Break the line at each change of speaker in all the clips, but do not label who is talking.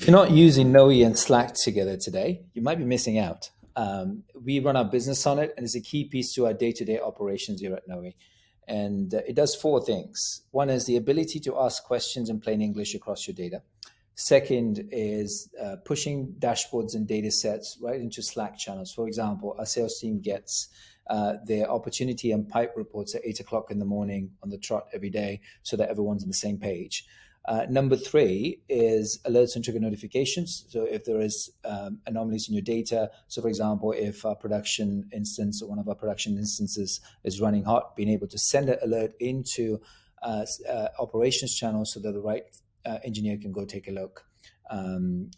If you're not using Knowi and Slack together today, you might be missing out. We run our business on it, and it's a key piece to our day-to-day operations here at Knowi. And it does four things. One is the ability to ask questions in plain English across your data. Second is pushing dashboards and data sets right into Slack channels. For example, our sales team gets their opportunity and pipe reports at 8 o'clock in the morning on the trot every day so that everyone's on the same page. Number three is alerts and trigger notifications. So if there is anomalies in your data, so for example, if our production instance or one of our production instances is running hot, being able to send an alert into operations channel so that the right engineer can go take a look.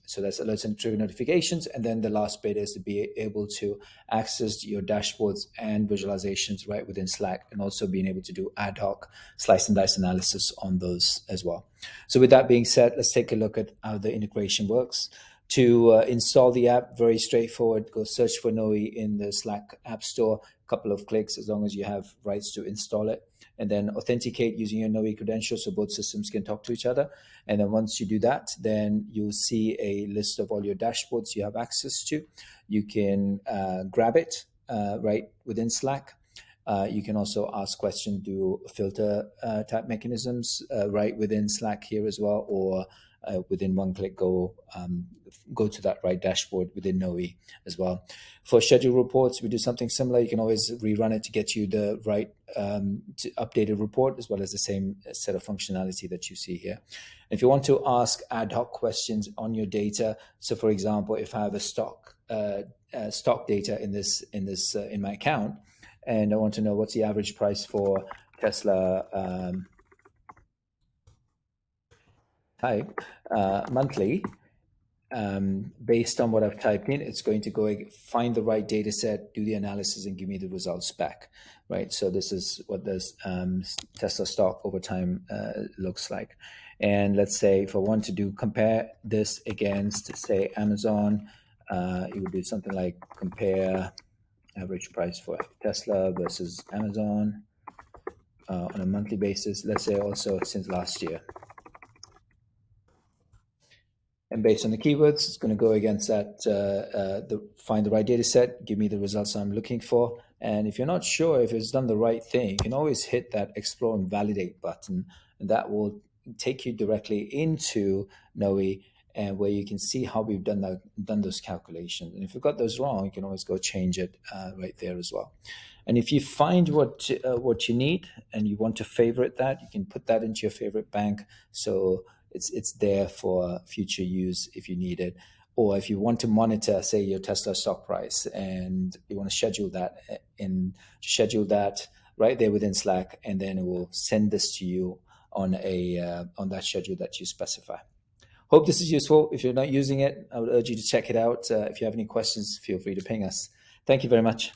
So that's alerts and trigger notifications. And then the last bit is to be able to access your dashboards and visualizations right within Slack, and also being able to do ad hoc slice and dice analysis on those as well. So with that being said, let's take a look at how the integration works. To install the app, very straightforward. Go search for Knowi in the Slack App Store, couple of clicks as long as you have rights to install it. And then authenticate using your Knowi credentials so both systems can talk to each other. And then once you do that, then you'll see a list of all your dashboards you have access to. You can grab it right within Slack. You can also ask questions, do filter type mechanisms right within Slack here as well, or within one click go to that right dashboard within Knowi as well. For schedule reports, we do something similar. You can always rerun it to get you the right updated report, as well as the same set of functionality that you see here. If you want to ask ad hoc questions on your data, so for example, if I have a stock data in my account, and I want to know what's the average price for Tesla type monthly, based on what I've typed in, it's going to go find the right data set, do the analysis, and give me the results back, right? So this is what this Tesla stock over time looks like. And let's say if I want to compare this against, say, Amazon, it would do something like compare average price for Tesla versus Amazon on a monthly basis. Let's say also since last year. And based on the keywords, it's going to go against that, find the right data set, give me the results I'm looking for. And if you're not sure if it's done the right thing, you can always hit that explore and validate button, and that will take you directly into Knowi, and where you can see how we've done those calculations. And if you've got those wrong, you can always go change it right there as well. And if you find what you need and you want to favorite that, you can put that into your favorite bank. So it's there for future use if you need it. Or if you want to monitor, say, your Tesla stock price, and you want to schedule that right there within Slack, and then it will send this to you on that schedule that you specify. Hope this is useful. If you're not using it, I would urge you to check it out. If you have any questions, feel free to ping us. Thank you very much.